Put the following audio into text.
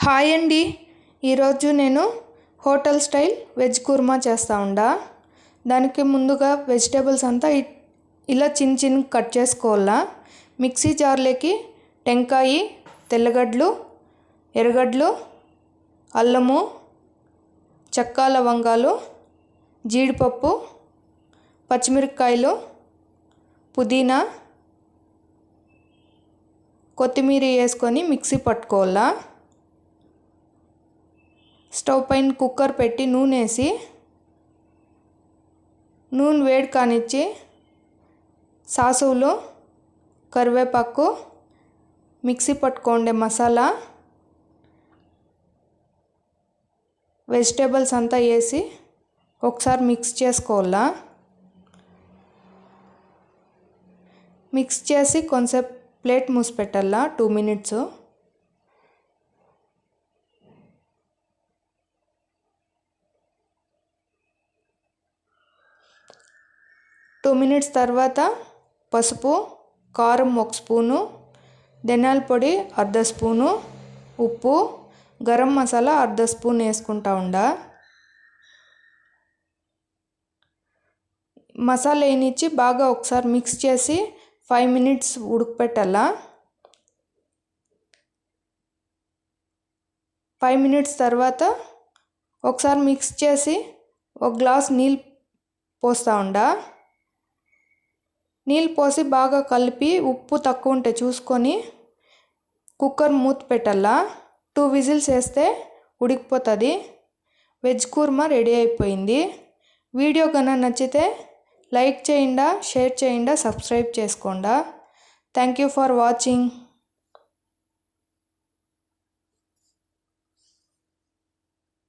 Hi అండి. ఈరోజు నేను హోటల్ స్టైల్ వెజ్ కుర్మా చేస్తా ఉండా. దానికి ముందుగా వెజిటేబుల్స్ అంతా ఇలా చిన్న చిన్న కట్ చేసుకోవాలా. మిక్సీ జార్లోకి టెంకాయ, తెల్లగడ్డలు, ఎర్రగడ్డలు, అల్లము, చెక్క లవంగాలు, జీడిపప్పు, పచ్చిమిరపకాయలు, పుదీనా, కొత్తిమీర వేసుకొని మిక్సీ పట్టుకోవాలా. స్టవ్ పైన కుక్కర్ పెట్టి నూనె వేసి నూనె వేడి కానిచ్చి సాసులు, కరివేపాకు, మిక్సీ పట్టుకోండే మసాలా, వెజిటేబుల్స్ అంతా వేసి ఒకసారి మిక్స్ చేసుకోవాలా. మిక్స్ చేసి కొంచెంసేపు ప్లేట్ మూసి పెట్టాలా 2 minutes. తర్వాత పసుపు, కారం 1 స్పూను, ధనియాల పొడి 1/2 స్పూను, ఉప్పు, గరం మసాలా 1/2 స్పూన్ వేసుకుంటా ఉండా. మసాలా వేయించి బాగా ఒకసారి మిక్స్ చేసి 5 minutes ఉడకపెట్టాలా. 5 minutes తర్వాత ఒకసారి మిక్స్ చేసి 1 గ్లాస్ నీళ్ళు పోస్తా ఉండా. నీళ్ళు పోసి బాగా కలిపి ఉప్పు తక్కువ ఉంటే చూసుకొని కుక్కర్ మూత పెట్టాలా. 2 విజిల్స్ వేస్తే ఉడికిపోతుంది. వెజ్ కుర్మా రెడీ అయిపోయింది. వీడియో కన్నా నచ్చితే లైక్ చేయండి, షేర్ చేయండి, సబ్స్క్రైబ్ చేసుకోండి. Thank you for watching.